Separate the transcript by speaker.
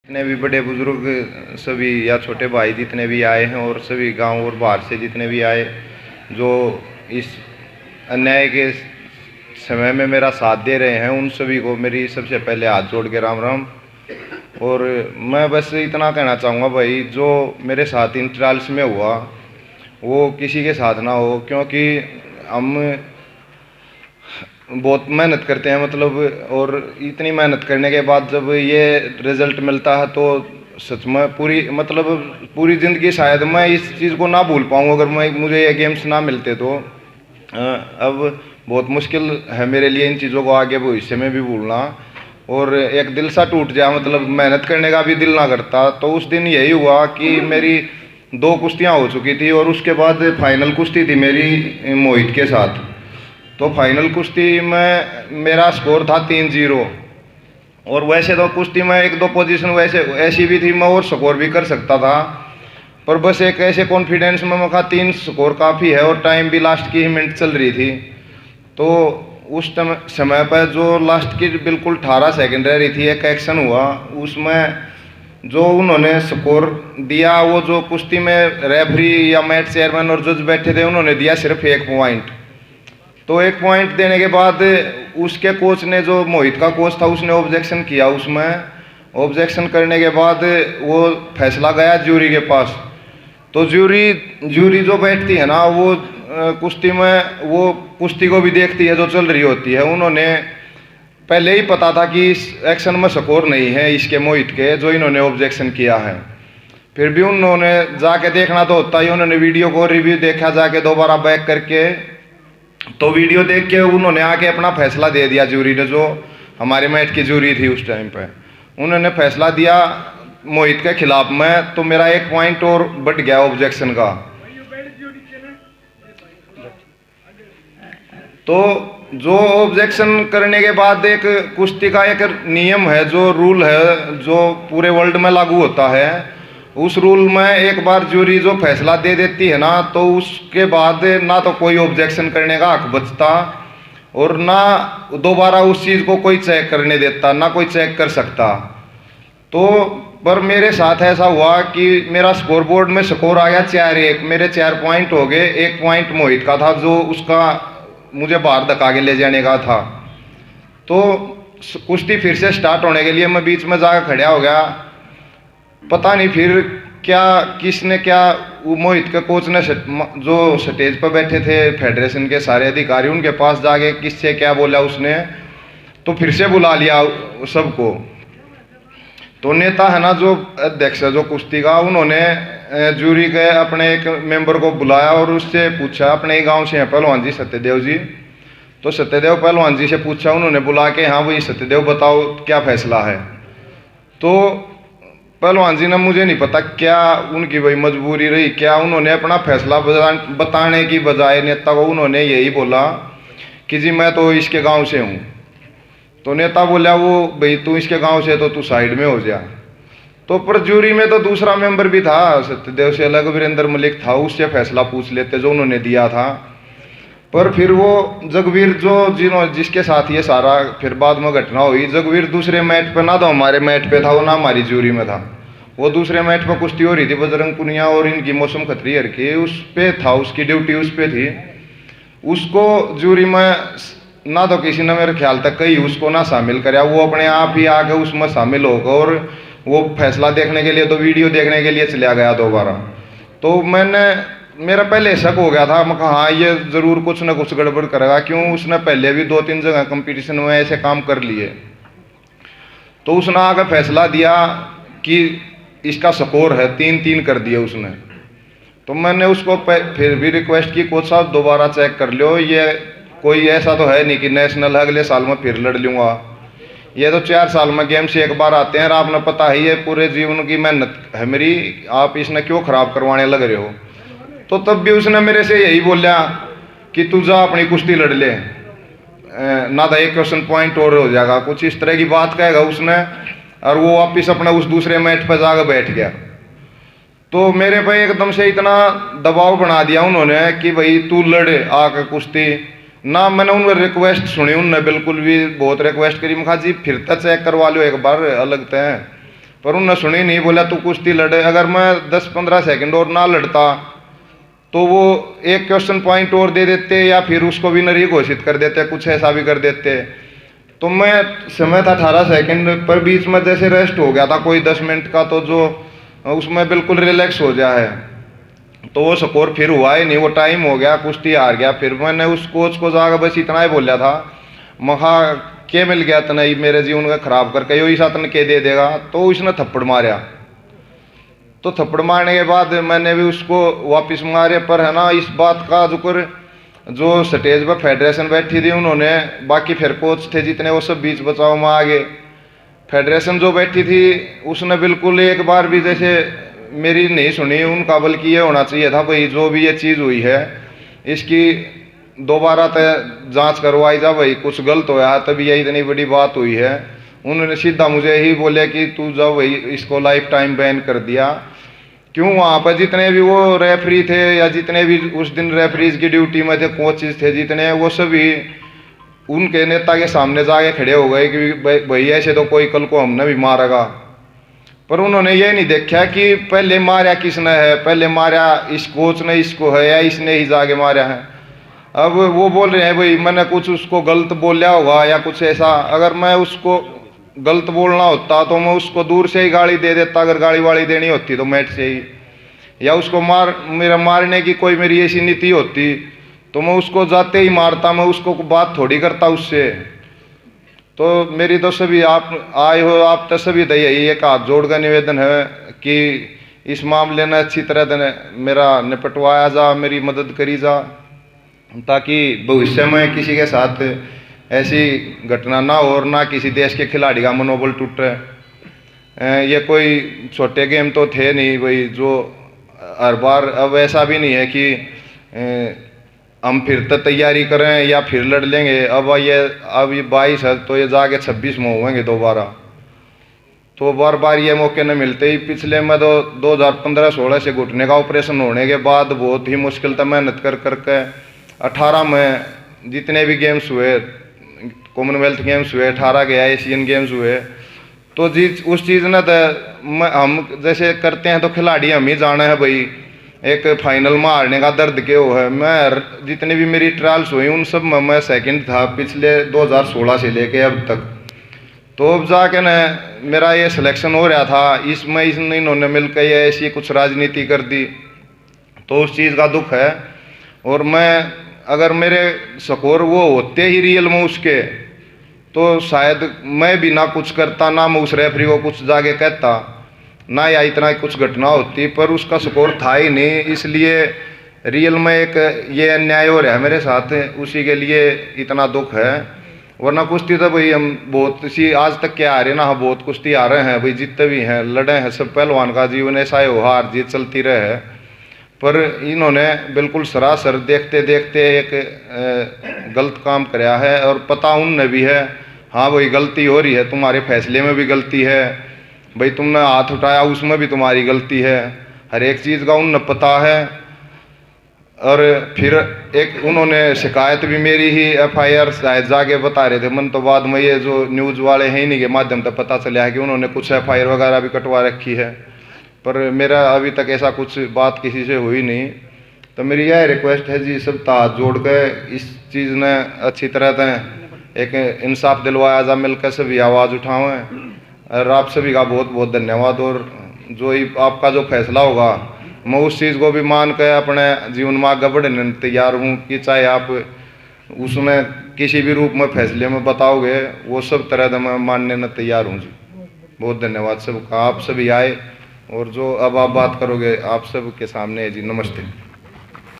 Speaker 1: जितने भी बड़े बुजुर्ग सभी या छोटे भाई जितने भी आए हैं और सभी गांव और बाहर से जितने भी आए जो इस अन्याय के समय में मेरा साथ दे रहे हैं, उन सभी को मेरी सबसे पहले हाथ जोड़ के राम राम। और मैं बस इतना कहना चाहूँगा भाई, जो मेरे साथ इन ट्रायल्स में हुआ वो किसी के साथ ना हो, क्योंकि हम बहुत मेहनत करते हैं मतलब, और इतनी मेहनत करने के बाद जब ये रिजल्ट मिलता है तो सच में पूरी ज़िंदगी शायद मैं इस चीज़ को ना भूल पाऊँ अगर मुझे ये गेम्स ना मिलते तो। अब बहुत मुश्किल है मेरे लिए इन चीज़ों को आगे भविष्य में भी भूलना, और एक दिल सा टूट जाए, मतलब मेहनत करने का भी दिल ना करता। तो उस दिन यही हुआ कि मेरी 2 कुश्तियाँ हो चुकी थी और उसके बाद फाइनल कुश्ती थी मेरी मोहित के साथ। तो फाइनल कुश्ती में मेरा स्कोर था 3-0, और वैसे तो कुश्ती में 1-2 पोजीशन वैसे ऐसी भी थी मैं और स्कोर भी कर सकता था, पर बस एक ऐसे कॉन्फिडेंस में मैं कहा 3 स्कोर काफ़ी है, और टाइम भी लास्ट की ही मिनट चल रही थी। तो उस समय पर जो लास्ट की बिल्कुल 18 सेकंड रह रही थी, एक एक्शन हुआ उसमें जो उन्होंने स्कोर दिया, वो जो कुश्ती में रेफरी या मैच चेयरमैन और जज बैठे थे उन्होंने दिया सिर्फ 1 पॉइंट। तो 1 पॉइंट देने के बाद उसके कोच ने, जो मोहित का कोच था, उसने ऑब्जेक्शन किया। उसमें ऑब्जेक्शन करने के बाद वो फैसला गया ज्यूरी के पास। तो ज्यूरी जो बैठती है ना, वो कुश्ती में वो कुश्ती को भी देखती है जो चल रही होती है। उन्होंने पहले ही पता था कि इस एक्शन में स्कोर नहीं है इसके मोहित के, जो इन्होंने ऑब्जेक्शन किया है। फिर भी उन्होंने जाके देखना तो होता ही, उन्होंने वीडियो को रिव्यू देखा जाके दोबारा बैक करके। तो वीडियो देख के उन्होंने आके अपना फैसला दे दिया। ज्यूरी ने, जो हमारे मैच की ज्यूरी थी उस टाइम पे, उन्होंने फैसला दिया मोहित के खिलाफ में। तो मेरा 1 पॉइंट और बढ़ गया ऑब्जेक्शन का। तो जो ऑब्जेक्शन करने के बाद एक कुश्ती का एक नियम है, जो रूल है, जो पूरे वर्ल्ड में लागू होता है, उस रूल में एक बार ज्यूरी जो फैसला दे देती है ना, तो उसके बाद ना तो कोई ऑब्जेक्शन करने का हक बचता, और ना दोबारा उस चीज़ को कोई चेक करने देता, ना कोई चेक कर सकता। तो पर मेरे साथ ऐसा हुआ कि मेरा स्कोर बोर्ड में स्कोर आ गया 4-1, मेरे 4 पॉइंट हो गए। 1 पॉइंट मोहित का था जो उसका मुझे बाहर धक्का के ले जाने का था। तो कुश्ती फिर से स्टार्ट होने के लिए मैं बीच में जाकर खड़ा हो गया। पता नहीं फिर क्या किसने क्या, वो मोहित के कोच ने जो स्टेज पर बैठे थे फेडरेशन के सारे अधिकारी, उनके पास जाके किससे क्या बोला उसने, तो फिर से बुला लिया सबको। तो नेता है ना, जो अध्यक्ष है जो कुश्ती का, उन्होंने जूरी के अपने एक मेंबर को बुलाया और उससे पूछा, अपने ही गांव से हैं पहलवान जी सत्यदेव जी। तो सत्यदेव पहलवान जी से पूछा उन्होंने बुला के, हाँ वही सत्यदेव बताओ क्या फैसला है। तो पहलवान जी ने, मुझे नहीं पता क्या उनकी वही मजबूरी रही क्या, उन्होंने अपना फैसला बताने की बजाय नेता को उन्होंने यही बोला कि जी मैं तो इसके गांव से हूँ। तो नेता बोला, वो भाई तू इसके गांव से तो तू साइड में हो जा। तो पर ज्यूरी में तो दूसरा मेंबर भी था, सत्यदेव से अलग वीरेंद्र मलिक था, उससे फैसला पूछ लेते जो उन्होंने दिया था। पर फिर वो जगवीर जिसके साथ ये सारा फिर बाद में घटना हुई, जगवीर दूसरे मैच पे ना तो हमारे मैच पे था, वो ना हमारी ज्यूरी में था। वो दूसरे मैच पे कुश्ती हो रही थी बजरंग पुनिया और इनकी मौसम खत्रियर की, उस पे था, उसकी ड्यूटी उस पे थी। उसको ज्यूरी में ना तो किसी ने मेरे ख्याल तक कहीं उसको ना शामिल कराया, वो अपने आप ही आके उसमें शामिल होगा और वो फैसला देखने के लिए, तो वीडियो देखने के लिए चला गया दोबारा। तो मेरा पहले शक हो गया था, मैं कहा हाँ ये ज़रूर कुछ ना कुछ गड़बड़ करेगा, क्यों उसने पहले भी 2-3 जगह कंपटीशन में ऐसे काम कर लिए। तो उसने आकर फैसला दिया कि इसका स्कोर है 3-3 कर दिया उसने। तो मैंने उसको फिर भी रिक्वेस्ट की, कोच साहब दोबारा चेक कर लो, ये कोई ऐसा तो है नहीं कि नेशनल है अगले साल में फिर लड़ लूँगा, ये तो 4 साल में गेम से एक बार आते हैं, आपने पता है ये पूरे जीवन की मेहनत है मेरी, आप इसने क्यों ख़राब करवाने लग रहे हो। तो तब भी उसने मेरे से यही बोला कि तू जा अपनी कुश्ती लड़ ले, ना तो 1 क्वेश्चन पॉइंट और हो जाएगा, कुछ इस तरह की बात कहेगा उसने, और वो वापिस अपने उस दूसरे मैच पर जाकर बैठ गया। तो मेरे पे एकदम से इतना दबाव बना दिया उन्होंने कि भाई तू लड़ आकर कुश्ती ना। मैंने उन रिक्वेस्ट सुनी, उनने बिल्कुल भी बहुत रिक्वेस्ट करी, मैं कहा जी फिर तो चेक करवा लो एक बार अलग तय। पर उन्होंने सुनी नहीं, बोला तू कुश्ती लड़े। अगर मैं 10-15 सेकंड और ना लड़ता तो वो एक क्वेश्चन पॉइंट और दे देते या फिर उसको विनर ही घोषित कर देते, कुछ ऐसा भी कर देते। तो मैं समय था 18 सेकंड, पर बीच में जैसे रेस्ट हो गया था कोई 10 मिनट का, तो जो उसमें बिल्कुल रिलैक्स हो गया है, तो वो स्कोर फिर हुआ ही नहीं, वो टाइम हो गया, कुश्ती हार गया। फिर मैंने उस कोच को जाकर बस इतना ही बोला था, महा के मिल गया तना मेरे जीवन का खराब करके, यो ईसा तन के दे देगा। तो उसने थप्पड़ मारा, तो थप्पड़ मारने के बाद मैंने भी उसको वापस मारे। पर है ना, इस बात का जिक्र जो स्टेज पर फेडरेशन बैठी थी उन्होंने, बाकी फिर कोच थे जितने, वो सब बीच बचाव में आ गए। फेडरेशन जो बैठी थी उसने बिल्कुल एक बार भी जैसे मेरी नहीं सुनी उनका, बल्कि ये होना चाहिए था भाई जो भी ये चीज़ हुई है इसकी दोबारा जांच करवाई जा भाई, कुछ गलत होया तभी ये इतनी बड़ी बात हुई है। उन्होंने सीधा मुझे ही बोले कि तू जब वही इसको लाइफ टाइम बैन कर दिया। क्यों? वहाँ पर जितने भी वो रेफरी थे या जितने भी उस दिन रेफरीज की ड्यूटी में थे, कोचेज थे जितने, वो सभी उनके नेता के सामने जाके खड़े हो गए कि भाई ऐसे तो कोई कल को हमने भी मारेगा। पर उन्होंने ये नहीं देखा कि पहले मारा किसने है, पहले मारा इस कोच ने इसको है या इसने ही जाके मारा है। अब वो बोल रहे हैं भाई मैंने कुछ उसको गलत बोला होगा या कुछ ऐसा। अगर मैं उसको गलत बोलना होता तो मैं उसको दूर से ही गाड़ी दे देता, अगर गाड़ी वाड़ी देनी होती तो मैट से ही, या उसको मेरा मारने की कोई मेरी ऐसी नीति होती तो मैं उसको जाते ही मारता, मैं उसको बात थोड़ी करता उससे। तो मेरी तो सभी आप आए हो, आप तो सभी यही एक हाथ जोड़ का निवेदन है कि इस मामले में अच्छी तरह मेरा निपटवाया जा, मेरी मदद करी जा, ताकि भविष्य में किसी के साथ ऐसी घटना ना हो और ना किसी देश के खिलाड़ी का मनोबल टूटे। ये कोई छोटे गेम तो थे नहीं भाई जो हर बार, अब ऐसा भी नहीं है कि हम फिर तो तैयारी करें या फिर लड़ लेंगे। अब ये 22 है तो ये जाके 26 में होंगे दोबारा, तो बार बार ये मौके न मिलते ही। पिछले में तो 2015-16 से घुटने का ऑपरेशन होने के बाद बहुत ही मुश्किल था मेहनत कर करके 18 में जितने भी गेम्स हुए, कॉमनवेल्थ गेम्स हुए, 18 के एशियन गेम्स हुए, तो उस चीज़ ने तो हम जैसे करते हैं तो खिलाड़ी हम ही जाना है भाई, एक फाइनल में हारने का दर्द क्या हो है। मैं जितने भी मेरी ट्रायल्स हुई उन सब में मैं सेकंड था पिछले 2016 से लेके अब तक। तो अब जाके न मेरा ये सिलेक्शन हो रहा था, इसमें इन्होंने मिलकर ये ऐसी कुछ राजनीति कर दी, तो उस चीज़ का दुख है। और मैं अगर मेरे स्कोर वो होते ही रियल में उसके, तो शायद मैं भी ना कुछ करता, ना मैं उस रेफरी को कुछ जाके कहता, ना या इतना कुछ घटना होती। पर उसका स्कोर था ही नहीं, इसलिए रियल में एक ये अन्याय हो रहा है मेरे साथ, उसी के लिए इतना दुख है। वरना कुश्ती तो भाई हम बहुत सी आज तक क्या आ रहे ना, हम बहुत कुश्ती आ रहे हैं भाई, जितने भी हैं लड़े हैं, सब पहलवान का जीवन ऐसा है, हार जीत चलती रहे। पर इन्होंने बिल्कुल सरासर देखते देखते एक गलत काम कराया है, और पता उनने भी है हाँ भाई गलती हो रही है, तुम्हारे फैसले में भी गलती है भाई, तुमने हाथ उठाया उसमें भी तुम्हारी गलती है, हर एक चीज़ का उन्हें पता है। और फिर एक उन्होंने शिकायत भी मेरी ही FIR शायद जाके बता रहे थे, मन तो बाद में ये जो न्यूज़ वाले हैं इन्हीं के माध्यम से पता चला है कि उन्होंने कुछ FIR वगैरह भी कटवा रखी है। पर मेरा अभी तक ऐसा कुछ बात किसी से हुई नहीं। तो मेरी यह रिक्वेस्ट है जी, सब हाथ जोड़ कर इस चीज़ ने अच्छी तरह से एक इंसाफ दिलवाया जा, मिलकर सभी आवाज़ उठाएं। और आप सभी का बहुत बहुत धन्यवाद। और जो ही आपका जो फैसला होगा मैं उस चीज़ को भी मान कर अपने जीवन में आगे बढ़ने तैयार हूँ, कि चाहे आप उसमें किसी भी रूप में फैसले में बताओगे, वो सब तरह से मैं मानने में तैयार हूँ जी। बहुत धन्यवाद सबका, आप सभी आए और जो अब आप बात करोगे आप सब के सामने है जी। नमस्ते।